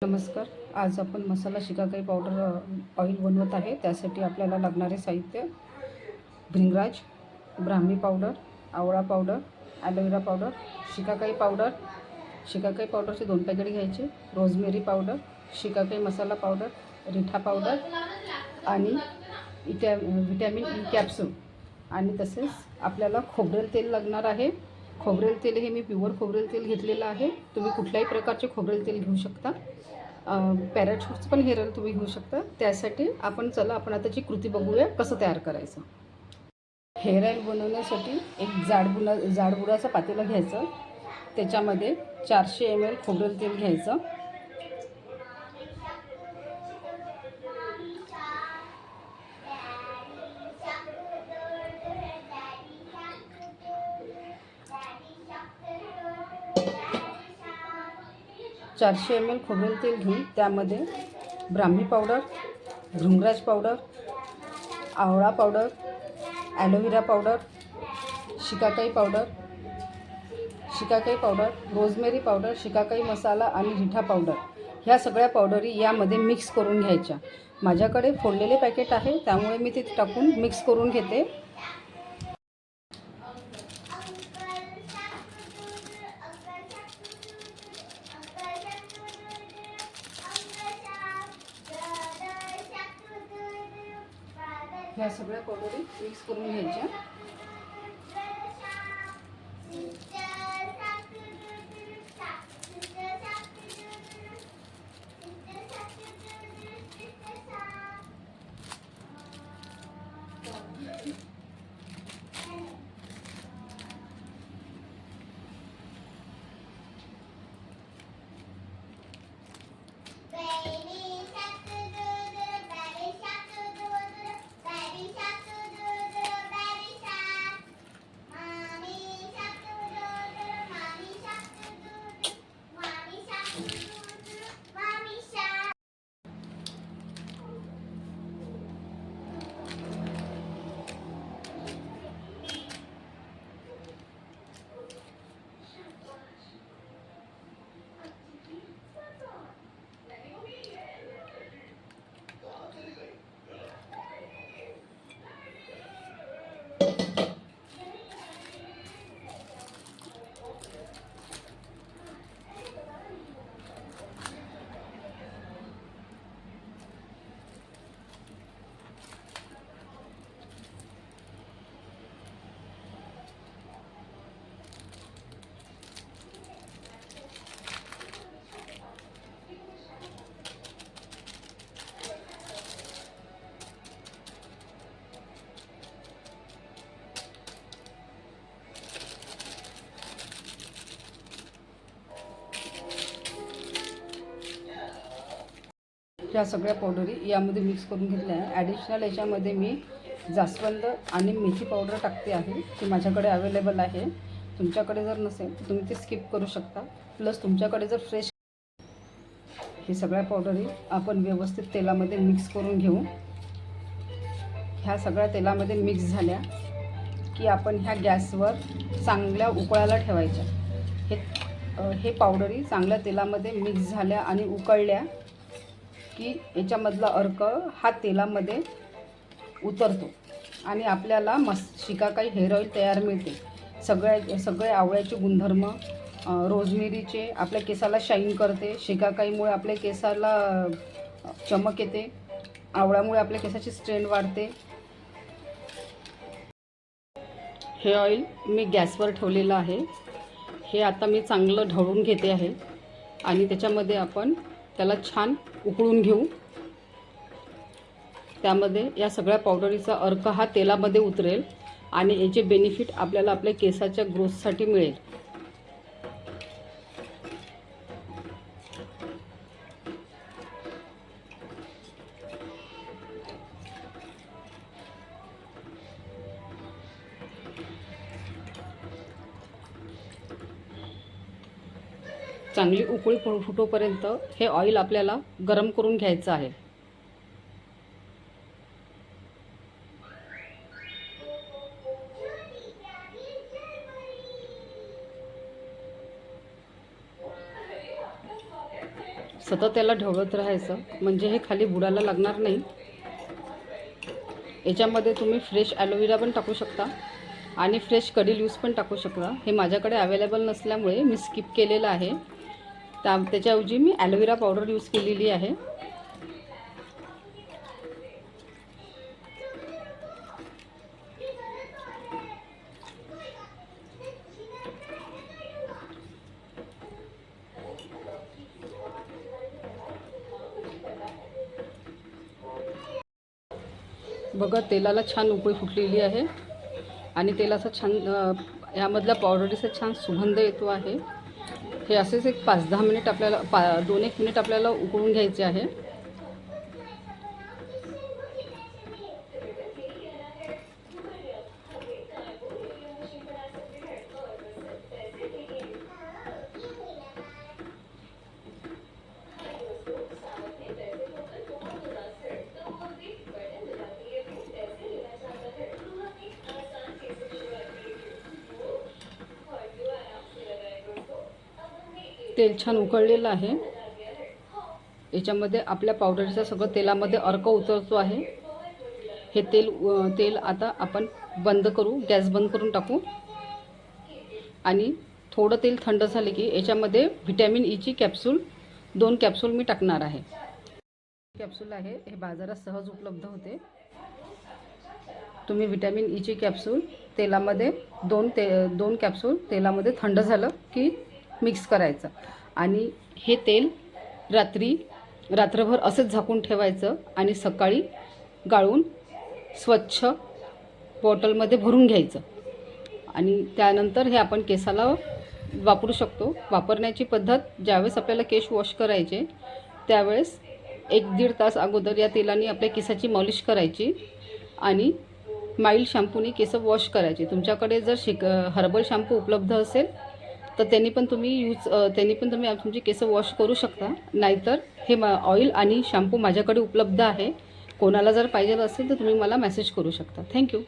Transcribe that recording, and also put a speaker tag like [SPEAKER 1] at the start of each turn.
[SPEAKER 1] नमस्कार. आज आपण मसाला शिकाकाई पावडर ऑइल बनवत आहे. त्यासाठी आपल्याला लागणारे साहित्य: भृंगराज, ब्राह्मी पावडर, आवळा powder, aloe vera powder, shikakai powder. Shikakai पावडरचे 2 packet घ्यायचे. रोजमेरी पावडर, शिकाकाई मसाला पावडर, रिठा पावडर आणि व्हिटॅमिन ई कॅप्सूल. आणि तसेच आपल्याला खोबरेल तेल लागणार आहे. खोबरेल तेल हे मी प्युअर खोबरेल तेल घेतलेलं आहे. तुम्ही कुठल्याही प्रकारचे खोबरेल तेल घेऊ शकता. पॅराशूटचं पण हेअर ऑइल तुम्ही घेऊ शकता. त्यासाठी आपण आता त्याची कृती बघूया कसं तयार करायचं. हेअर ऑइल बनवण्यासाठी एक जाडबुडाचं पातेलं घ्यायचं. त्याच्यामध्ये 400 ml खोबरेल तेल घ्यायचं. खोबरेल तेल घेऊन त्यामध्ये ब्राह्मी पावडर, भृंगराज पावडर, आवळा powder, aloe vera powder, shikakai powder, rosemary powder, shikakai मसाला आणि रिठा पावडर ह्या सगळ्या पावडरी यामध्ये मिक्स करून घ्यायच्या. माझ्याकडे फोडलेले पॅकेट आहे, त्यामुळे मी ते टाकून मिक्स करून घेते. ह्या सगळ्या पावडरी मिक्स करून घ्यायच्या. ह्या सगळ्या पावडरी यामध्ये मिक्स करून घेतल्या आहे. ॲडिशनल याच्यामध्ये मी जास्वंद आणि मेथी पावडर टाकते आहे. ती माझ्याकडे अवेलेबल आहे. तुमच्याकडे जर नसेल तर तुम्ही ते स्किप करू शकता. प्लस तुमच्याकडे जर फ्रेश हे सगळ्या पावडरी आपण व्यवस्थित तेलामध्ये मिक्स करून घेऊ. ह्या सगळ्या तेलामध्ये मिक्स झाल्या की आपण ह्या गॅसवर चांगल्या उकळायला ठेवायच्या. हे पावडरी चांगल्या तेलामध्ये मिक्स झाल्या आणि उकळल्या की याच्यामधला अर्क हा तेलामध्ये उतरतो आणि आपल्याला शिकाकाई हेअर ऑइल तयार मिळते. सगळे आवळ्याचे गुणधर्म, रोजमेरीचे आपल्या केसाला शाईन करते, शिकाकाईमुळे आपल्या केसाला चमक येते, आवळ्यामुळे आपल्या केसाची स्ट्रेंथ वाढते. हे ऑइल मी गॅसवर ठेवलेलं आहे. हे आता मी चांगलं ढवळून घेते आहे आणि त्याच्यामध्ये आपण त्याला छान उकळून घेऊ. त्यामध्ये या सगळ्या पावडरीचा अर्क हा तेलामध्ये उतरेल आणि याचे बेनिफिट आपल्याला आपल्या केसाच्या ग्रोथसाठी मिळेल. चांगली उकळी फुटोपर्यंत हे ऑइल आपल्याला गरम करून घ्यायचं आहे. सतत याला ढवळत राहायचं, म्हणजे हे खाली बुडायला लागणार नाही. याच्यामध्ये तुम्ही फ्रेश ॲलोवेरा पण टाकू शकता आणि फ्रेश कढी लीव्स पण टाकू शकता. हे माझ्याकडे अवेलेबल नसल्यामुळे मी स्किप केलेलं आहे. त्याच्याऐवजी मी ॲलोवेरा पावडर यूज केलेली आहे. बघा, तेलाला छान उकळी फुटलेली आहे आणि तेलाचा छान यामधल्या पावडरीचा छान सुगंध येतो आहे. हे असेच एक 5-10 मिनिट आपल्याला 2-1 मिनिट आपल्याला उकळून घ्यायचे आहे. तेल छान उकळलेलं आहे. याच्यामध्ये आपल्या पावडरचं सगळं तेलामध्ये अर्क उतरतो आहे. हे तेल आता आपण बंद करू, गॅस बंद करून टाकू आणि थोडं तेल थंड झाले की याच्यामध्ये व्हिटॅमिन ईची कॅप्सूल 2 कॅप्सूल मी टाकणार आहे. कॅप्सूल आहे, हे बाजारात सहज उपलब्ध होते. तुम्ही व्हिटॅमिन ईची कॅप्सूल तेलामध्ये 2 कॅप्सूल तेलामध्ये थंड झालं की मिक्स करायचं आणि हे तेल रात्रभर असंच झाकून ठेवायचं आणि सकाळी गाळून स्वच्छ बॉटलमध्ये भरून घ्यायचं आणि त्यानंतर हे आपण केसाला वापरू शकतो. वापरण्याची पद्धत, ज्यावेळेस आपल्याला केस वॉश करायचे त्यावेळेस 1-1.5 तास अगोदर या तेलाने आपल्या केसाची मॉलिश करायची आणि माइल्ड शॅम्पूने केस वॉश करायचे. तुमच्याकडे जर हर्बल शॅम्पू उपलब्ध असेल तर त्यांनी पण तुम्ही तुमची केस वॉश करू शकता. नाहीतर हे ऑइल आणि शॅम्पू माझ्याकडे उपलब्ध आहे. कोणाला जर पाहिजे असेल तर तुम्ही मला मेसेज करू शकता. थँक्यू.